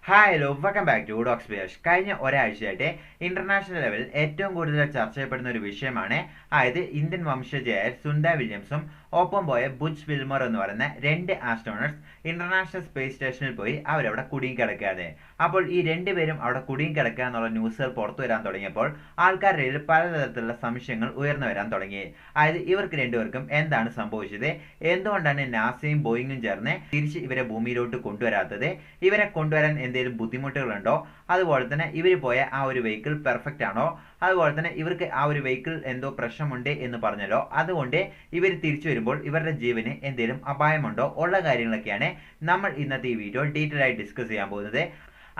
Hi hello welcome back to docs beers. കഴിഞ്ഞ ഒരാഴ്ചയായിട്ട് international ലെവലിൽ ഏറ്റവും കൂടുതൽ ചർച്ച ചെയ്യപ്പെടുന്ന ഒരു വിഷയമാണ്. അതായത് ഇന്ത്യൻ വംശജയായ സുന്ദ വില്യംസും ഒപ്പം പോയ ബുച്ച് വിൽമർ എന്ന് പറയുന്ന രണ്ട് ആസ്ട്രോണട്സ് ഇന്റർനാഷണൽ സ്പേസ് സ്റ്റേഷനിൽ പോയി അവരവിടെ കുടുങ്ങി കിടക്കാതെ. അപ്പോൾ ഈ രണ്ടുപേരും അവിടെ കുടുങ്ങി കിടക്കുക എന്നുള്ള ന്യൂസുകൾ പുറത്തു വരാൻ തുടങ്ങിയപ്പോൾ ആൾക്കാരുടെ ഇടയിൽ പലതരത്തിലുള്ള സംശയങ്ങൾ ഉയർന്നു വരാൻ തുടങ്ങി. അതായത് ഇവർക്ക് രണ്ടുപേർക്കും എന്താണ് സംഭവിച്ചത്, എന്തുകൊണ്ടാണ് നാസയും ബോയിങ്ങും ചേർന്ന് തിരിച്ച് ഇവരെ ഭൂമിയിലോട്ട് കൊണ്ടുവരാത്തത്, ഇവരെ കൊണ്ടുവരാൻ എന്തെങ്കിലും ബുദ്ധിമുട്ടുകളുണ്ടോ, അതുപോലെ തന്നെ ഇവർ പോയ ആ ഒരു വെഹിക്കിൾ പെർഫെക്റ്റ് ആണോ, അതുപോലെ തന്നെ ഇവർക്ക് ആ ഒരു വെഹിക്കിൾ എന്തോ പ്രശ്നമുണ്ട് എന്ന് പറഞ്ഞല്ലോ, അതുകൊണ്ട് ഇവർ തിരിച്ചു വരുമ്പോൾ ഇവരുടെ ജീവന് എന്തെങ്കിലും അപായമുണ്ടോ ഉള്ള കാര്യങ്ങളൊക്കെയാണ് നമ്മൾ ഇന്നത്തെ ഈ വീഡിയോ ഡീറ്റെയിൽ ആയി ഡിസ്കസ് ചെയ്യാൻ പോകുന്നത്.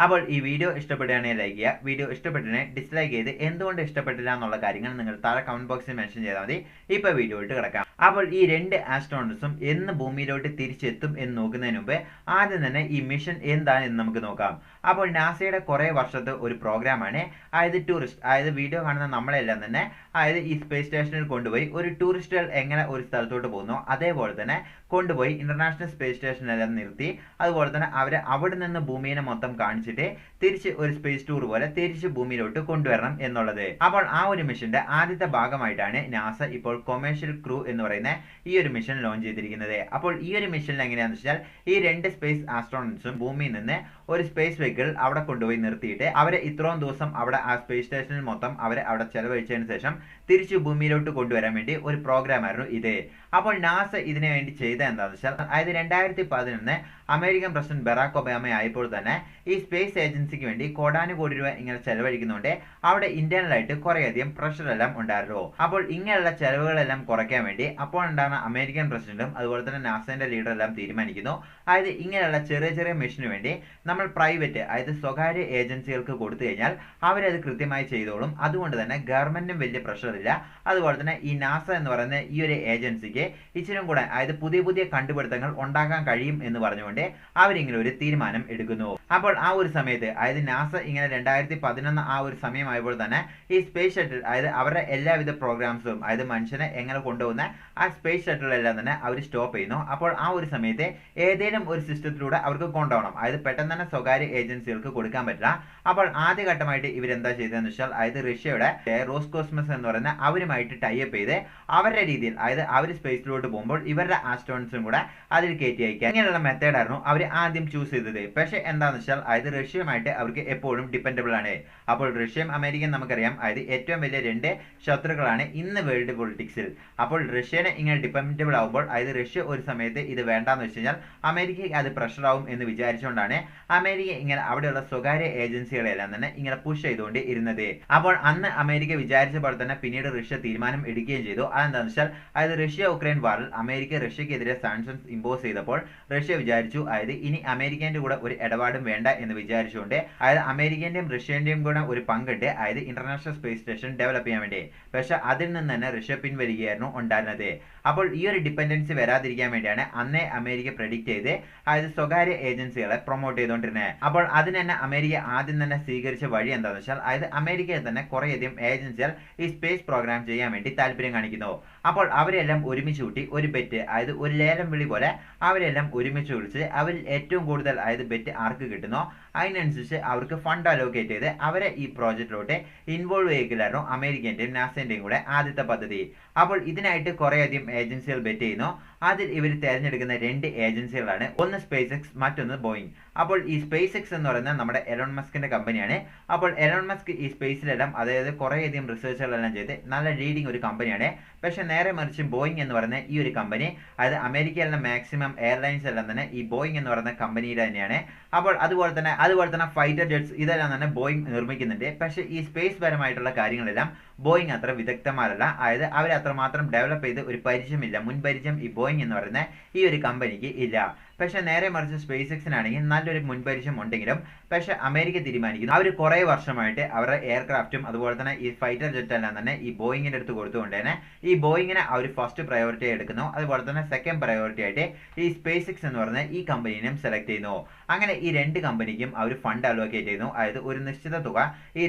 അപ്പോൾ ഈ വീഡിയോ ഇഷ്ടപ്പെടുകയാണെങ്കിൽ ലൈക്ക് ചെയ്യുക, വീഡിയോ ഇഷ്ടപ്പെട്ടിനെ ഡിസ്ലൈക്ക് ചെയ്ത് എന്തുകൊണ്ട് ഇഷ്ടപ്പെട്ടില്ല എന്നുള്ള കാര്യങ്ങൾ നിങ്ങൾ താഴെ കമന്റ് ബോക്സിൽ മെൻഷൻ ചെയ്താൽ മതി. ഇപ്പോൾ വീഡിയോയിട്ട് കിടക്കാം. അപ്പോൾ ഈ രണ്ട് ആസ്ട്രോണട്സും എന്ന് ഭൂമിയിലോട്ട് തിരിച്ചെത്തും എന്ന് നോക്കുന്നതിന് മുമ്പ് ആദ്യം തന്നെ ഈ മിഷൻ എന്താണ് എന്ന് നമുക്ക് നോക്കാം. അപ്പോൾ നാസയുടെ കുറേ വർഷത്തെ ഒരു പ്രോഗ്രാമാണ്. അതായത് ടൂറിസ്റ്റ്, അതായത് വീഡിയോ കാണുന്ന നമ്മളെല്ലാം തന്നെ അതായത് ഈ സ്പേസ് സ്റ്റേഷനിൽ കൊണ്ടുപോയി ഒരു ടൂറിസ്റ്റുകൾ എങ്ങനെ ഒരു സ്ഥലത്തോട്ട് പോകുന്നു അതേപോലെ തന്നെ കൊണ്ടുപോയി ഇന്റർനാഷണൽ സ്പേസ് സ്റ്റേഷനിലെല്ലാം നിർത്തി, അതുപോലെ തന്നെ അവരെ അവിടെ നിന്ന് ഭൂമിയെ മൊത്തം കാണിച്ചിട്ട് തിരിച്ച് ഒരു സ്പേസ് ടൂർ പോലെ തിരിച്ച് ഭൂമിയിലോട്ട് കൊണ്ടുവരണം എന്നുള്ളത്. അപ്പോൾ ആ ഒരു മിഷന്റെ ആദ്യത്തെ ഭാഗമായിട്ടാണ് നാസ ഇപ്പോൾ കൊമേഴ്ഷ്യൽ ക്രൂ എന്ന് പറയുന്ന ഈ ഒരു മിഷൻ ലോഞ്ച് ചെയ്തിരിക്കുന്നത്. അപ്പോൾ ഈ ഒരു മിഷനിൽ എങ്ങനെയാണെന്ന് വെച്ചാൽ ഈ രണ്ട് സ്പേസ് ആസ്ട്രോണട്സും ഭൂമിയിൽ നിന്ന് ഒരു സ്പേസ് വെഹിക്കിൾ അവിടെ കൊണ്ടുപോയി നിർത്തിയിട്ട് അവരെ ഇത്രയും ദിവസം അവിടെ ആ സ്പേസ് സ്റ്റേഷനിൽ മൊത്തം അവരെ അവിടെ ചെലവഴിച്ചതിന് ശേഷം തിരിച്ചു ഭൂമിയിലോട്ട് കൊണ്ടുവരാൻ വേണ്ടി ഒരു പ്രോഗ്രാം ആയിരുന്നു ഇത്. അപ്പോൾ നാസ ഇതിനു വേണ്ടി ചെയ്ത എന്താണെന്ന് വെച്ചാൽ അതായത് 2011 അമേരിക്കൻ പ്രസിഡന്റ് ബറാക് ഒബാമ ആയപ്പോൾ തന്നെ ഈ സ്പേസ് ഏജൻസിക്ക് വേണ്ടി കോടാനുകോടി രൂപ ഇങ്ങനെ ചെലവഴിക്കുന്നുണ്ട്. അവിടെ ഇന്റേണലായിട്ട് കുറേയധികം പ്രഷർ എല്ലാം ഉണ്ടായിരുന്നു. അപ്പോൾ ഇങ്ങനെയുള്ള ചെലവുകളെല്ലാം കുറയ്ക്കാൻ വേണ്ടി അപ്പോൾ ഉണ്ടാകുന്ന അമേരിക്കൻ പ്രസിഡന്റും അതുപോലെ തന്നെ നാസയുടെ ലീഡർ എല്ലാം തീരുമാനിക്കുന്നു. അതായത് ഇങ്ങനെയുള്ള ചെറിയ ചെറിയ മിഷന് വേണ്ടി നമ്മൾ പ്രൈവറ്റ്, അതായത് സ്വകാര്യ ഏജൻസികൾക്ക് കൊടുത്തു കഴിഞ്ഞാൽ അവരത് കൃത്യമായി ചെയ്തോളും. അതുകൊണ്ട് തന്നെ ഗവൺമെന്റിനും വലിയ പ്രഷർ ഇല്ല. അതുപോലെ തന്നെ ഈ നാസ എന്ന് പറയുന്ന ഈ ഒരു ഏജൻസിക്ക് ഇച്ചിരി കൂടെ അതായത് പുതിയ പുതിയ കണ്ടുപിടുത്തങ്ങൾ ഉണ്ടാക്കാൻ കഴിയും എന്ന് പറഞ്ഞുകൊണ്ട് അവരിങ്ങനെ ഒരു തീരുമാനം എടുക്കുന്നു. അപ്പോൾ ആ ഒരു സമയത്ത് അതായത് നാസ ഇങ്ങനെ 2011 ആ ഒരു സമയമായപ്പോൾ തന്നെ ഈ സ്പേസ് ഷട്ടിൽ, അതായത് അവരുടെ എല്ലാവിധ പ്രോഗ്രാംസും അതായത് മനുഷ്യനെ എങ്ങനെ കൊണ്ടുപോകുന്ന ആ സ്പേസ് ഷട്ടിലെല്ലാം തന്നെ അവർ സ്റ്റോപ്പ് ചെയ്യുന്നു. അപ്പോൾ ആ ഒരു സമയത്ത് ഏതെങ്കിലും ഒരു സിസ്റ്റത്തിലൂടെ അവർക്ക് കൊണ്ടുപോകണം, അതായത് പെട്ടെന്ന് തന്നെ സ്വകാര്യ ഏജൻസികൾക്ക് കൊടുക്കാൻ പറ്റില്ല. അപ്പോൾ ആദ്യഘട്ടമായിട്ട് ഇവരെന്താ ചെയ്തതെന്ന് വെച്ചാൽ അതായത് റഷ്യയുടെ റോസ്കോസ്മസ് എന്ന് പറയുന്ന അവരുമായിട്ട് ടൈപ്പ് ചെയ്ത് അവരുടെ രീതിയിൽ, അതായത് അവർ സ്പേസിലോട്ട് പോകുമ്പോൾ ഇവരുടെ ആസ്ട്രോണട്സും കൂടെ അതിൽ കയറ്റി അയക്കുക, ഇങ്ങനെയുള്ള മെത്തേഡായിരുന്നു അവർ ആദ്യം ചൂസ് ചെയ്തത്. പക്ഷേ എന്താണെന്ന് വെച്ചാൽ അതായത് റഷ്യയുമായിട്ട് അവർക്ക് എപ്പോഴും ഡിപ്പെൻഡബിൾ ആണ്. അപ്പോൾ റഷ്യയും അമേരിക്കയും നമുക്കറിയാം അതായത് ഏറ്റവും വലിയ രണ്ട് ശത്രുക്കളാണ് ഇന്ന് വേൾഡ് പൊളിറ്റിക്സിൽ. അപ്പോൾ റഷ്യനെ ഇങ്ങനെ ഡിപ്പെൻഡബിൾ ആകുമ്പോൾ അതായത് റഷ്യ ഒരു സമയത്ത് ഇത് വേണ്ടാന്ന് വെച്ച് കഴിഞ്ഞാൽ അമേരിക്കയ്ക്ക് അത് പ്രഷർ ആവും എന്ന് വിചാരിച്ചുകൊണ്ടാണ് അമേരിക്ക ഇങ്ങനെ അവിടെയുള്ള സ്വകാര്യ ഏജൻസികളെല്ലാം തന്നെ ഇങ്ങനെ പുഷ് ചെയ്തുകൊണ്ട് ഇരുന്നത്. അപ്പോൾ അന്ന് അമേരിക്ക വിചാരിച്ച പോലെ തന്നെ പിന്നീട് റഷ്യ തീരുമാനം എടുക്കുകയും ചെയ്തു. അതെന്താണെന്ന് വെച്ചാൽ അതായത് റഷ്യ ഉക്രൈൻ വാറിൽ അമേരിക്ക റഷ്യക്കെതിരെ സാങ്ഷൻസ് ഇമ്പോസ് ചെയ്തപ്പോൾ റഷ്യ വിചാരിച്ചു അതായത് ഇനി അമേരിക്കന്റെ കൂടെ ഒരു ഇടപാടും വേണ്ട എന്ന് വിചാരിച്ചുകൊണ്ട് അതായത് അമേരിക്കന്റെയും റഷ്യന്റെയും കൂടെ ഒരു പങ്കുണ്ട് അതായത് ഇന്റർനാഷണൽ സ്പേസ് സ്റ്റേഷൻ ഡെവലപ്പ് ചെയ്യാൻ വേണ്ടി. പക്ഷെ അതിൽ നിന്ന് തന്നെ റഷ്യ പിൻവലിക്കുകയായിരുന്നു ഉണ്ടായിരുന്നത്. അപ്പോൾ ഈ ഒരു ഡിപ്പെൻഡൻസി വരാതിരിക്കാൻ വേണ്ടിയാണ് അന്നേ അമേരിക്ക പ്രെഡിക്റ്റ് ചെയ്ത് അതായത് സ്വകാര്യ ഏജൻസികളെ പ്രൊമോട്ട് ചെയ്തുകൊണ്ടിരുന്നത്. അപ്പോൾ അതിന് തന്നെ അമേരിക്ക ആദ്യം തന്നെ സ്വീകരിച്ച വഴി എന്താണെന്ന് വെച്ചാൽ അതായത് അമേരിക്കയിൽ തന്നെ കുറേയധികം ഏജൻസികൾ ഈ സ്പേസ് പ്രോഗ്രാം ചെയ്യാൻ വേണ്ടി താല്പര്യം കാണിക്കുന്നു. അപ്പോൾ അവരെല്ലാം ഒരുമിച്ച് കൂട്ടി ഒരു ബെറ്റ്, അതായത് ഒരു ലേലം വിളി പോലെ അവരെല്ലാം ഒരുമിച്ച് വിളിച്ച് അവരിൽ ഏറ്റവും കൂടുതൽ അതായത് ബെറ്റ് ആർക്ക് കിട്ടുന്നോ അതിനനുസരിച്ച് അവർക്ക് ഫണ്ട് അലോക്കേറ്റ് ചെയ്ത് അവരെ ഈ പ്രോജക്റ്റിലോട്ട് ഇൻവോൾവ് ചെയ്യിക്കലായിരുന്നു അമേരിക്കന്റെയും നാസന്റെയും കൂടെ ആദ്യത്തെ പദ്ധതി. അപ്പോൾ ഇതിനായിട്ട് കുറേയധികം ഏജൻസികൾ ബെറ്റ് ചെയ്യുന്നു. അതിൽ ഇവർ തിരഞ്ഞെടുക്കുന്ന രണ്ട് ഏജൻസികളാണ്, ഒന്ന് സ്പേസ് എക്സ്, മറ്റൊന്ന് ബോയിങ്. അപ്പോൾ ഈ സ്പേസ് എക്സ് എന്ന് പറയുന്നത് നമ്മുടെ എലോൺ മസ്കിന്റെ കമ്പനിയാണ്. അപ്പോൾ എലോൺ മസ്ക് ഈ സ്പേസിലെല്ലാം അതായത് കുറേയധികം റിസർച്ചുകളെല്ലാം ചെയ്ത് നല്ല ലീഡിങ് ഒരു കമ്പനിയാണ്. പക്ഷെ നേരെ മറിച്ച് ബോയിങ് എന്ന് പറയുന്ന ഈ ഒരു കമ്പനി അതായത് അമേരിക്കയിലെ മാക്സിമം എയർലൈൻസ് എല്ലാം തന്നെ ഈ ബോയിങ് എന്ന് പറയുന്ന കമ്പനിയുടെ തന്നെയാണ്. അപ്പോൾ അതുപോലെ തന്നെ ഫൈറ്റർ ജെറ്റ്സ് ഇതെല്ലാം തന്നെ ബോയിങ് നിർമ്മിക്കുന്നുണ്ട്. പക്ഷേ ഈ സ്പേസ് പരമായിട്ടുള്ള കാര്യങ്ങളെല്ലാം ബോയിങ് അത്ര വിദഗ്ധമാരല്ല, അതായത് അവർ അത്രമാത്രം ഡെവലപ്പ് ചെയ്ത് ഒരു പരിചയമില്ല, മുൻപരിചയം ഈ ബോയിങ് എന്ന് പറയുന്ന ഈ ഒരു കമ്പനിക്ക് ഇല്ല. പക്ഷെ നേരെ മറിച്ച് സ്പേസ് എക്സിനാണെങ്കിൽ നല്ലൊരു മുൻപരിചയം ഉണ്ടെങ്കിലും പക്ഷെ അമേരിക്ക തീരുമാനിക്കുന്നു അവർ കുറേ വർഷമായിട്ട് അവരുടെ എയർക്രാഫ്റ്റും അതുപോലെ തന്നെ ഈ ഫൈറ്റർ ജെറ്റ് എല്ലാം തന്നെ ഈ ബോയിങ്ങിന്റെ അടുത്ത് കൊടുത്തുകൊണ്ട് തന്നെ ഈ ബോയിങ്ങിനെ അവർ ഫസ്റ്റ് പ്രയോറിറ്റി എടുക്കുന്നു. അതുപോലെ തന്നെ സെക്കൻഡ് പ്രയോറിറ്റി ആയിട്ട് ഈ സ്പേസ് എക്സ് എന്ന് പറയുന്ന ഈ കമ്പനീനെയും സെലക്ട് ചെയ്യുന്നു. അങ്ങനെ ഈ രണ്ട് കമ്പനിക്കും അവർ ഫണ്ട് അലോക്കേറ്റ് ചെയ്യുന്നു. അതായത് ഒരു നിശ്ചിത തുക ഈ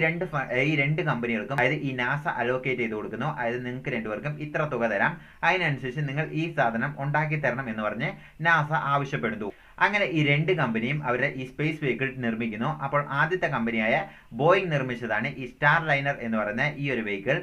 രണ്ട് കമ്പനികൾക്കും അതായത് ഈ നാസ അലോക്കേറ്റ് ചെയ്ത് കൊടുക്കുന്നു. അതായത് നിങ്ങൾക്ക് രണ്ടുപേർക്കും ഇത്ര തുക തരാം, അതിനനുസരിച്ച് നിങ്ങൾ ഈ സാധനം ഉണ്ടാക്കി തരണം എന്ന് പറഞ്ഞ് നാസ ആവശ്യപ്പെടുന്നു. അങ്ങനെ ഈ രണ്ട് കമ്പനിയും അവരുടെ ഈ സ്പേസ് വെഹിക്കിൾ നിർമ്മിക്കുന്നു. അപ്പോൾ ആദ്യത്തെ കമ്പനിയായ ബോയിങ് നിർമ്മിച്ചതാണ് ഈ സ്റ്റാർ ലൈനർ എന്ന് പറയുന്ന ഈ ഒരു വെഹിക്കിൾ.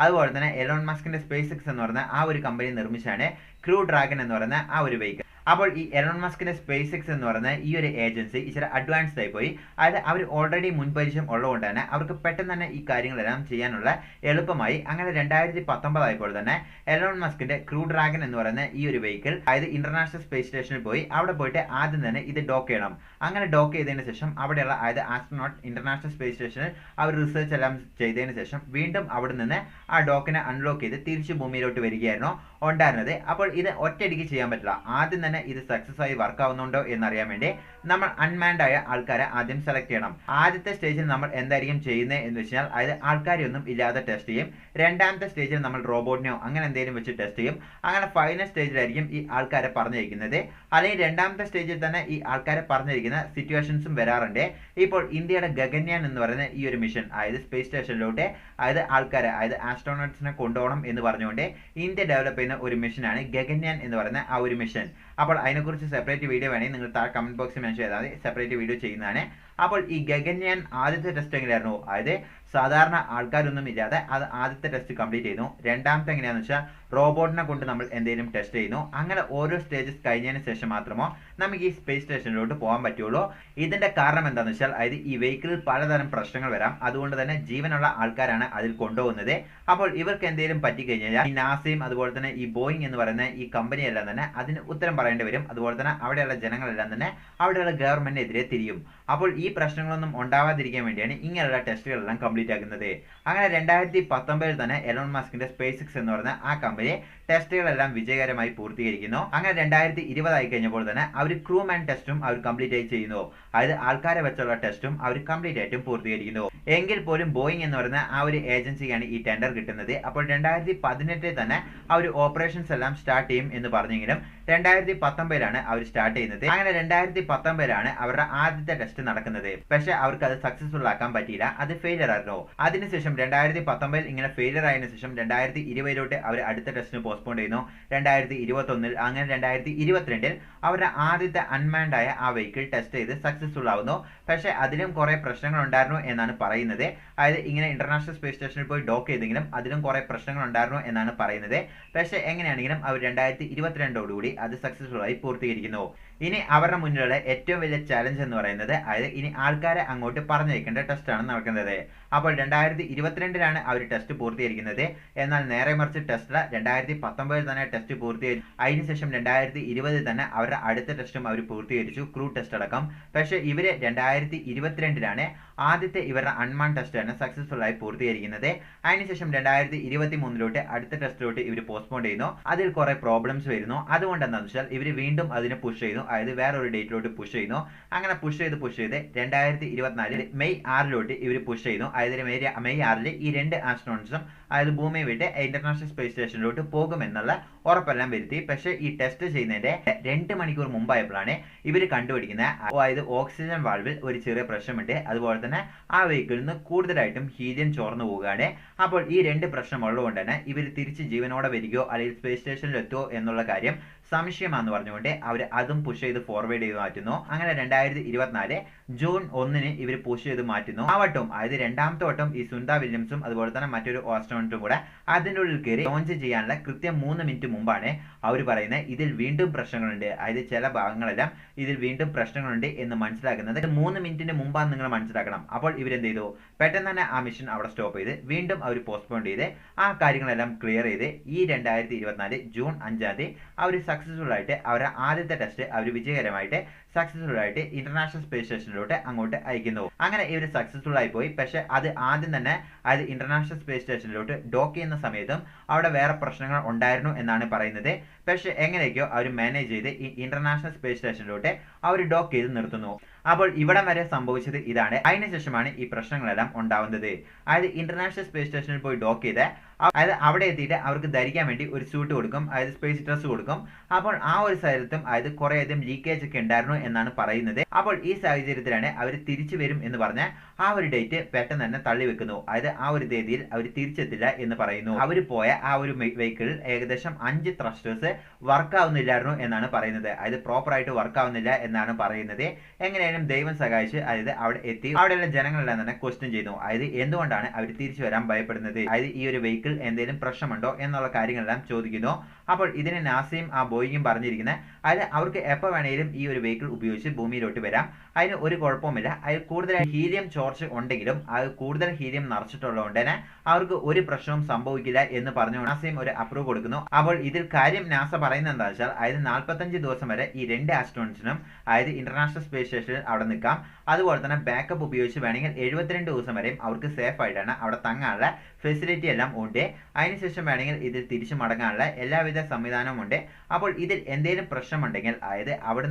അതുപോലെ തന്നെ എലോൺ മസ്കിന്റെ സ്പേസ് എക്സ് എന്ന് പറയുന്ന ആ ഒരു കമ്പനി നിർമ്മിച്ചാണ് ക്രൂ ഡ്രാഗൺ എന്ന് പറയുന്ന ആ ഒരു വെഹിക്കിൾ. അപ്പോൾ ഈ എലോൺ മസ്കിന്റെ സ്പേസ് എക്സ് എന്ന് പറയുന്ന ഈ ഒരു ഏജൻസി ഇച്ചിരി അഡ്വാൻസ്ഡ് ആയി പോയി. അതായത് അവർ ഓൾറെഡി മുൻപരിചയം ഉള്ളതുകൊണ്ട് തന്നെ അവർക്ക് പെട്ടെന്ന് തന്നെ ഈ കാര്യങ്ങളെല്ലാം ചെയ്യാനുള്ള എളുപ്പമായി. അങ്ങനെ 2019 ആയപ്പോൾ തന്നെ എലോൺ മസ്കിന്റെ ക്രൂ ഡ്രാഗൺ എന്ന് പറയുന്ന ഈ ഒരു വെഹിക്കിൾ അതായത് ഇന്റർനാഷണൽ സ്പേസ് സ്റ്റേഷനിൽ പോയി അവിടെ പോയിട്ട് ആദ്യം തന്നെ ഇത് ഡോക്ക് ചെയ്യണം. അങ്ങനെ ഡോക്ക് ചെയ്തതിന് ശേഷം അവിടെയുള്ള അതായത് ആസ്ട്രോനോട്ട് ഇന്റർനാഷണൽ സ്പേസ് സ്റ്റേഷനിൽ അവർ റിസർച്ച് എല്ലാം ചെയ്തതിന് ശേഷം വീണ്ടും അവിടെ നിന്ന് ആ ഡോക്കിനെ അൺലോക്ക് ചെയ്ത് തിരിച്ച് ഭൂമിയിലോട്ട് വരികയായിരുന്നു ഉണ്ടായിരുന്നത്. അപ്പോൾ ഇത് ഒറ്റയടിക്ക് ചെയ്യാൻ പറ്റില്ല. ആദ്യം തന്നെ ഇത് സക്സസ് ആയി വർക്ക് ആവുന്നുണ്ടോ എന്നറിയാൻ വേണ്ടി നമ്മൾ അൺമാൻഡ് ആയ ആൾക്കാരെ ആദ്യം സെലക്ട് ചെയ്യണം. ആദ്യത്തെ സ്റ്റേജിൽ നമ്മൾ എന്തായിരിക്കും ചെയ്യുന്നത് എന്ന് വെച്ചാൽ അതായത് ആൾക്കാരെ ഒന്നും ഇല്ലാതെ ടെസ്റ്റ് ചെയ്യും. രണ്ടാമത്തെ സ്റ്റേജിൽ നമ്മൾ റോബോട്ടിനെയോ അങ്ങനെ എന്തെങ്കിലും വെച്ച് ടെസ്റ്റ് ചെയ്യും. അങ്ങനെ ഫൈനൽ സ്റ്റേജിലായിരിക്കും ഈ ആൾക്കാരെ പറഞ്ഞിരിക്കുന്നത്. അല്ലെങ്കിൽ രണ്ടാമത്തെ സ്റ്റേജിൽ തന്നെ ഈ ആൾക്കാരെ പറഞ്ഞിരിക്കുന്ന സിറ്റുവേഷൻസും വരാറുണ്ട്. ഇപ്പോൾ ഇന്ത്യയുടെ ഗഗൻയാൻ എന്ന് പറയുന്ന ഈ ഒരു മിഷൻ അതായത് സ്പേസ് സ്റ്റേഷനിലോട്ട് അതായത് ആൾക്കാരെ അതായത് ആസ്ട്രോനോട്ട്സിനെ കൊണ്ടുപോകണം എന്ന് പറഞ്ഞുകൊണ്ട് ഇന്ത്യ ഡെവലപ്പ് ചെയ്യുന്ന ഒരു മിഷനാണ് ഗഗൻയാൻ എന്ന് പറയുന്ന ആ ഒരു മിഷൻ. അപ്പോൾ അതിനെക്കുറിച്ച് സെപ്പറേറ്റ് വീഡിയോ വേണമെങ്കിൽ നിങ്ങൾ താഴെ കമന്റ് ബോക്സിൽ മെൻഷൻ ചെയ്താൽ മതി, സെപ്പറേറ്റ് വീഡിയോ ചെയ്യുന്നതാണ്. അപ്പോൾ ഈ ഗഗൻയാൻ ആദ്യത്തെ ടെസ്റ്റ് എങ്ങനെയായിരുന്നു? അതായത് സാധാരണ ആൾക്കാരൊന്നും ഇല്ലാതെ അത് ആദ്യത്തെ ടെസ്റ്റ് കംപ്ലീറ്റ് ചെയ്യുന്നു. രണ്ടാമത്തെ എങ്ങനെയാണെന്ന് വെച്ചാൽ റോബോട്ടിനെ കൊണ്ട് നമ്മൾ എന്തെങ്കിലും ടെസ്റ്റ് ചെയ്യുന്നു. അങ്ങനെ ഓരോ സ്റ്റേജസ് കഴിഞ്ഞതിന് ശേഷം മാത്രമോ നമുക്ക് ഈ സ്പേസ് സ്റ്റേഷനിലോട്ട് പോകാൻ പറ്റുള്ളൂ. ഇതിന്റെ കാരണം എന്താണെന്ന് വെച്ചാൽ അതായത് ഈ വെഹിക്കിളിൽ പലതരം പ്രശ്നങ്ങൾ വരാം. അതുകൊണ്ട് തന്നെ ജീവനുള്ള ആൾക്കാരാണ് അതിൽ കൊണ്ടുപോകുന്നത്. അപ്പോൾ ഇവർക്ക് എന്തെങ്കിലും പറ്റിക്കഴിഞ്ഞാൽ ഈ നാസയും അതുപോലെ തന്നെ ഈ ബോയിങ് എന്ന് പറയുന്ന ഈ കമ്പനിയെല്ലാം തന്നെ അതിന് ഉത്തരം പറയേണ്ടി വരും. അതുപോലെ തന്നെ അവിടെയുള്ള ജനങ്ങളെല്ലാം തന്നെ അവിടെയുള്ള ഗവൺമെന്റിനെതിരെ തിരിയും. അപ്പോൾ ഈ പ്രശ്നങ്ങളൊന്നും ഉണ്ടാവാതിരിക്കാൻ വേണ്ടിയാണ് ഇങ്ങനെയുള്ള ടെസ്റ്റുകളെല്ലാം കംപ്ലീറ്റ് ആക്കുന്നത്. അങ്ങനെ 2019 തന്നെ എലോൺ മസ്കിന്റെ സ്പേസ് എക്സ് എന്ന് പറയുന്ന ആ കമ്പനി ടെസ്റ്റുകളെല്ലാം വിജയകരമായി പൂർത്തീകരിക്കുന്നു. അങ്ങനെ 2020 ആയി കഴിഞ്ഞപ്പോൾ തന്നെ അവർ ക്രൂമാൻ ടെസ്റ്റും അവർ കംപ്ലീറ്റ് ആയി ചെയ്യുന്നു. അതായത് ആൾക്കാരെ വെച്ചുള്ള ടെസ്റ്റും അവർ കംപ്ലീറ്റ് ആയിട്ടും പൂർത്തീകരിക്കുന്നു. എങ്കിൽ പോലും ബോയിങ് എന്ന് പറയുന്ന ആ ഒരു ഏജൻസിക്കാണ് ഈ ടെൻഡർ കിട്ടുന്നത്. അപ്പോൾ 2018 തന്നെ അവർ ഓപ്പറേഷൻസ് എല്ലാം സ്റ്റാർട്ട് ചെയ്യും എന്ന് പറഞ്ഞെങ്കിലും 2019 അവർ സ്റ്റാർട്ട് ചെയ്യുന്നത്. അങ്ങനെ 2019 അവരുടെ ആദ്യത്തെ ടെസ്റ്റ് നടക്കുന്നത്. പക്ഷെ അവർക്ക് അത് സക്സസ്ഫുൾ ആക്കാൻ പറ്റിയില്ല, അത് ഫെയിലിയർ ആയിരുന്നു. അതിനുശേഷം 2019 ഇങ്ങനെ ഫെയിലിയർ ആയതിനു ശേഷം 2020 അവർ അടുത്ത ടെസ്റ്റിന് പോസ്റ്റ്പോൺ ചെയ്യുന്നു. 2021 അങ്ങനെ 2022 അവരുടെ ആദ്യത്തെ അൺമാൻഡ് ആയ ആ വെഹിക്കിൾ ടെസ്റ്റ് ചെയ്ത് സക്സസ്ഫുൾ ആവുന്നു. പക്ഷെ അതിലും കുറെ പ്രശ്നങ്ങൾ ഉണ്ടായിരുന്നു എന്നാണ് പറയുന്നത്. അതായത് ഇങ്ങനെ ഇന്റർനാഷണൽ സ്പേസ് സ്റ്റേഷനിൽ പോയി ഡോക്ക് ചെയ്തെങ്കിലും അതിലും കുറെ പ്രശ്നങ്ങൾ ഉണ്ടായിരുന്നു എന്നാണ് പറയുന്നത്. പക്ഷെ എങ്ങനെയാണെങ്കിലും അവർ 2022 അത് സക്സസ്ഫുൾ ആയി പൂർത്തീകരിക്കുന്നു. ഇനി അവരുടെ മുന്നിലുള്ള ഏറ്റവും വലിയ ചാലഞ്ച് എന്ന് പറയുന്നത് അതായത് ഇനി ആൾക്കാരെ അങ്ങോട്ട് പറഞ്ഞയക്കേണ്ട ടെസ്റ്റാണ് നടക്കുന്നത്. അപ്പോൾ 2022 അവർ ടെസ്റ്റ് പൂർത്തീകരിക്കുന്നത്. എന്നാൽ നേരെ മറിച്ച് ടെസ്ല 2019 തന്നെ ടെസ്റ്റ് പൂർത്തീകരിച്ചു. അതിനുശേഷം 2020 തന്നെ അവരുടെ അടുത്ത ടെസ്റ്റും അവർ പൂർത്തീകരിച്ചു, ക്രൂ ടെസ്റ്റ് അടക്കം. പക്ഷേ ഇവര് 2022 ആദ്യത്തെ ഇവരുടെ അൺമാൻ ടെസ്റ്റാണ് സക്സസ്ഫുൾ ആയി പൂർത്തീകരിക്കുന്നത്. അതിനുശേഷം 2023 അടുത്ത ടെസ്റ്റിലോട്ട് ഇവർ പോസ്റ്റ്പോൺ ചെയ്യുന്നു. അതിൽ കുറെ പ്രോബ്ലംസ് വരുന്നു. അതുകൊണ്ട് എന്താണെന്ന് വെച്ചാൽ ഇവർ വീണ്ടും അതിനെ പുഷ് ചെയ്യുന്നു, അതായത് വേറെ ഒരു ഡേറ്റിലോട്ട് പുഷ് ചെയ്യുന്നു. അങ്ങനെ പുഷ് ചെയ്ത് 2024 മെയ് 6 ഇവർ പുഷ് ചെയ്യുന്നു. അതായത് മെയ് 6 ഈ രണ്ട് ആസ്ട്രോണറ്റ്സും അതായത് ഭൂമിയെ വിട്ട് ഇന്റർനാഷണൽ സ്പേസ് സ്റ്റേഷനിലോട്ട് പോകുമെന്നുള്ള ഉറപ്പെല്ലാം വരുത്തി. പക്ഷേ ഈ ടെസ്റ്റ് ചെയ്യുന്നതിന്റെ 2 മണിക്കൂർ മുമ്പായപ്പോഴാണ് ഇവർ കണ്ടുപിടിക്കുന്നത് അതായത് ഓക്സിജൻ വാൾവിൽ ഒരു ചെറിയ പ്രശ്നമുണ്ട്. അതുപോലെ തന്നെ ആ വെഹിക്കിളിൽ നിന്ന് കൂടുതലായിട്ടും ഹീലിയം ചോർന്നു പോവുകയാണ്. അപ്പോൾ ഈ രണ്ട് പ്രശ്നം ഉള്ളതുകൊണ്ട് തന്നെ ഇവർ തിരിച്ച് ജീവനോടെ വരികയോ അല്ലെങ്കിൽ സ്പേസ് സ്റ്റേഷനിൽ എത്തുമോ എന്നുള്ള കാര്യം സംശയമാണെന്ന് പറഞ്ഞുകൊണ്ട് അവർ അതും പുഷ് ചെയ്ത് ഫോർവേഡ് ചെയ്ത് മാറ്റുന്നു. അങ്ങനെ 2024 ജൂൺ 1 ഇവർ പുഷ് ചെയ്ത് മാറ്റുന്നു. ആ വട്ടം അതായത് രണ്ടാമത്തെ വട്ടം ഈ സുന്ദ വില്യംസും അതുപോലെ തന്നെ മറ്റൊരു ആസ്ട്രോണറ്റും കൂടെ അതിൻ്റെ ഉള്ളിൽ കയറി ലോഞ്ച് ചെയ്യാനുള്ള കൃത്യം 3 മിനിറ്റ് മുമ്പാണ് അവർ പറയുന്നത് ഇതിൽ വീണ്ടും പ്രശ്നങ്ങളുണ്ട്, അതായത് ചില ഭാഗങ്ങളെല്ലാം ഇതിൽ വീണ്ടും പ്രശ്നങ്ങളുണ്ട് എന്ന് മനസ്സിലാക്കുന്നത് 3 മിനിറ്റിന് മുമ്പാണ് നിങ്ങൾ മനസ്സിലാക്കണം. അപ്പോൾ ഇവരെന്ത് ചെയ്തു? പെട്ടെന്ന് തന്നെ ആ മിഷൻ അവിടെ സ്റ്റോപ്പ് ചെയ്ത് വീണ്ടും അവർ പോസ്റ്റ്പോൺ ചെയ്ത് ആ കാര്യങ്ങളെല്ലാം ക്ലിയർ ചെയ്ത് ഈ 2024 ജൂൺ 5 അവർ സക്സസ്ഫുൾ ആയിട്ട് അവരുടെ ആദ്യത്തെ ടെസ്റ്റ് അവർ വിജയകരമായിട്ട് സക്സസ്ഫുൾ ആയിട്ട് ഇന്റർനാഷണൽ സ്പേസ് സ്റ്റേഷനിലോട്ട് അങ്ങോട്ട് അയക്കുന്നു. അങ്ങനെ ഇവർ സക്സസ്ഫുൾ ആയി പോയി. പക്ഷെ അത് ആദ്യം തന്നെ അതായത് ഇന്റർനാഷണൽ സ്പേസ് സ്റ്റേഷനിലോട്ട് ഡോക്ക് ചെയ്യുന്ന സമയത്തും അവിടെ വേറെ പ്രശ്നങ്ങൾ ഉണ്ടായിരുന്നു എന്നാണ് പറയുന്നത്. പക്ഷെ എങ്ങനെയൊക്കെയോ അവർ മാനേജ് ചെയ്ത് ഈ ഇന്റർനാഷണൽ സ്പേസ് സ്റ്റേഷനിലോട്ട് അവർ ഡോക്ക് ചെയ്ത് നിർത്തുന്നു. അപ്പോൾ ഇവിടം വരെ സംഭവിച്ചത് ഇതാണ്. അതിനുശേഷമാണ് ഈ പ്രശ്നങ്ങളെല്ലാം ഉണ്ടാവുന്നത്. അതായത് ഇന്റർനാഷണൽ സ്പേസ് സ്റ്റേഷനിൽ പോയി ഡോക്ക് ചെയ്ത് അതായത് അവിടെ എത്തിയിട്ട് അവർക്ക് ധരിക്കാൻ വേണ്ടി ഒരു സ്യൂട്ട് കൊടുക്കും, അതായത് സ്പേസ് ഡ്രസ് കൊടുക്കും. അപ്പോൾ ആ ഒരു സ്ഥലത്തും അതായത് കുറേയധികം ലീക്കേജ് ഒക്കെ ഉണ്ടായിരുന്നു എന്നാണ് പറയുന്നത്. അപ്പോൾ ഈ സാഹചര്യത്തിലാണ് അവർ തിരിച്ചു വരും എന്ന് പറഞ്ഞ ആ ഒരു ഡേറ്റ് പെട്ടെന്ന് തന്നെ തള്ളിവെക്കുന്നു. അതായത് ആ ഒരു തീയതിയിൽ അവർ തിരിച്ചെത്തില്ല എന്ന് പറയുന്നു. അവർ പോയ ആ ഒരു വെഹിക്കിളിൽ ഏകദേശം 5 ത്രസ്റ്റേഴ്സ് വർക്ക് ആവുന്നില്ലായിരുന്നു എന്നാണ് പറയുന്നത്. അതായത് പ്രോപ്പർ ആയിട്ട് വർക്ക് ആവുന്നില്ല എന്നാണ് പറയുന്നത്. എങ്ങനെയായാലും ദൈവം സഹായിച്ച് അതായത് അവിടെ എത്തി അവിടെയുള്ള ജനങ്ങളെല്ലാം തന്നെ ക്വസ്റ്റ്യൻ ചെയ്യുന്നു. അതായത് എന്തുകൊണ്ടാണ് അവർ തിരിച്ചു വരാൻ ഭയപ്പെടുന്നത്, അതായത് ഈ ഒരു വെഹിക്കിൾ എന്തെങ്കിലും പ്രശ്നമുണ്ടോ എന്നുള്ള കാര്യങ്ങളെല്ലാം ചോദിക്കുന്നു. അപ്പോൾ ഇതിന് നാസയും ആ ബോയിങ്ങും പറഞ്ഞിരിക്കുന്നത് അതായത് അവർക്ക് എപ്പോൾ വേണമെങ്കിലും ഈ ഒരു വെഹിക്കിൾ ഉപയോഗിച്ച് ഭൂമിയിലോട്ട് വരാം, അതിന് ഒരു കുഴപ്പവുമില്ല. അതിൽ കൂടുതൽ ഹീലിയം ചോർച്ച് ഉണ്ടെങ്കിലും അത് കൂടുതൽ ഹീലിയം നിറച്ചിട്ടുള്ളതുകൊണ്ട് തന്നെ അവർക്ക് ഒരു പ്രശ്നവും സംഭവിക്കില്ല എന്ന് പറഞ്ഞു നാസയും ഒരു അപ്രൂവ് കൊടുക്കുന്നു. അപ്പോൾ ഇതിൽ കാര്യം നാസ പറയുന്നത് എന്താ വെച്ചാൽ അതായത് 45 ദിവസം വരെ ഈ 2 ആസ്ട്രോണറ്റ്സിനും അതായത് ഇന്റർനാഷണൽ സ്പേസ് സ്റ്റേഷനിൽ അവിടെ നിൽക്കാം. അതുപോലെ തന്നെ ബാക്കപ്പ് ഉപയോഗിച്ച് വേണമെങ്കിൽ 72 ദിവസം വരെയും അവർക്ക് സേഫ് ആയിട്ടാണ് അവിടെ തങ്ങാനുള്ള ഫെസിലിറ്റി എല്ലാം ഉണ്ട്. അതിനുശേഷം വേണമെങ്കിൽ ഇതിൽ തിരിച്ചു മടങ്ങാനുള്ള എല്ലാവിധ സംവിധാനവും ഉണ്ട്. അപ്പോൾ ഇതിൽ എന്തെങ്കിലും പ്രശ്നമുണ്ടെങ്കിൽ അതായത് അവിടെ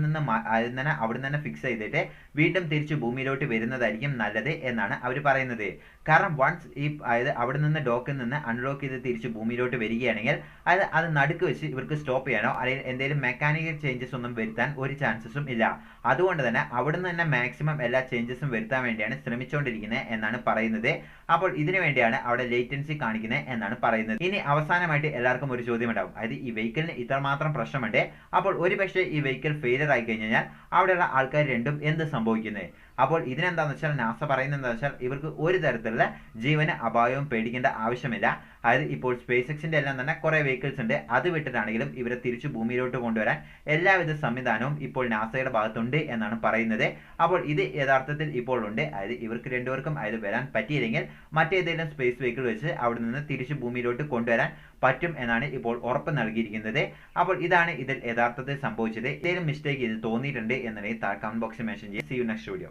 നിന്ന് ഫിക്സ് ചെയ്തിട്ട് വീണ്ടും തിരിച്ച് ഭൂമിയിലോട്ട് വരുന്നതായിരിക്കും നല്ലത് എന്നാണ് അവർ പറയുന്നത്. കാരണം വൺസ് ഈ അതായത് അവിടെ നിന്ന് ഡോക്കിൽ നിന്ന് അൺലോക്ക് ചെയ്ത് തിരിച്ച് ഭൂമിയിലോട്ട് വരികയാണെങ്കിൽ അത് നടുക്ക് വെച്ച് ഇവർക്ക് സ്റ്റോപ്പ് ചെയ്യാനോ അല്ലെങ്കിൽ എന്തെങ്കിലും മെക്കാനിക്കൽ ചേഞ്ചസ് ഒന്നും വരുത്താൻ ഒരു ചാൻസസും ഇല്ല. അതുകൊണ്ട് തന്നെ അവിടെ നിന്ന് തന്നെ മാക്സിമം എല്ലാ ചേഞ്ചസും വരുത്താൻ വേണ്ടിയാണ് ശ്രമിച്ചുകൊണ്ടിരിക്കുന്നത് എന്നാണ് പറയുന്നത്. അപ്പോൾ ഇതിനു വേണ്ടിയാണ് അവിടെ ലേറ്റൻസി കാണിക്കുന്നത് എന്നാണ് പറയുന്നത്. ഇനി അവസാനമായിട്ട് എല്ലാവർക്കും ഒരു ചോദ്യം ഉണ്ടാവും, അതായത് ഈ വെഹിക്കിളിന് ഇത്രമാത്രം പ്രശ്നമുണ്ട്, അപ്പോൾ ഒരു പക്ഷേ ഈ വെഹിക്കിൾ ഫെയിലിയർ ആയി കഴിഞ്ഞാൽ അവിടെയുള്ള ആൾക്കാർ രണ്ടും എന്ത് സംഭവിക്കുന്നത്? അപ്പോൾ ഇതിനെന്താണെന്ന് വെച്ചാൽ നാസ പറയുന്നത് എന്താ വെച്ചാൽ ഇവർക്ക് ഒരു തരത്തിലുള്ള ജീവന് അപായവും പേടിക്കേണ്ട ആവശ്യമില്ല. അതായത് ഇപ്പോൾ സ്പേസ് എക്സിന്റെ എല്ലാം തന്നെ കുറെ വെഹിക്കിൾസ് ഉണ്ട്, അത് വിട്ടിട്ടാണെങ്കിലും ഇവരെ തിരിച്ചു ഭൂമിയിലോട്ട് കൊണ്ടുവരാൻ എല്ലാവിധ സംവിധാനവും ഇപ്പോൾ നാസയുടെ ഭാഗത്തുണ്ട് എന്നാണ് പറയുന്നത്. അപ്പോൾ ഇത് യഥാർത്ഥത്തിൽ ഇപ്പോൾ ഉണ്ട്. അതായത് ഇവർക്ക് രണ്ടുപേർക്കും അതായത് വരാൻ പറ്റിയില്ലെങ്കിൽ മറ്റേതെങ്കിലും സ്പേസ് വെഹിക്കിൾ വെച്ച് അവിടെ നിന്ന് തിരിച്ചു ഭൂമിയിലോട്ട് കൊണ്ടുവരാൻ പറ്റും എന്നാണ് ഇപ്പോൾ ഉറപ്പ് നൽകിയിരിക്കുന്നത്. അപ്പോൾ ഇതാണ് ഇതിൽ യഥാർത്ഥത്തിൽ സംഭവിച്ചത്. എന്തെങ്കിലും മിസ്റ്റേക്ക് ഇതിൽ തോന്നിയിട്ടുണ്ട് എന്നുണ്ടെങ്കിൽ കമന്റ് ബോക്സിൽ മെൻഷൻ ചെയ്യുക. See you next video.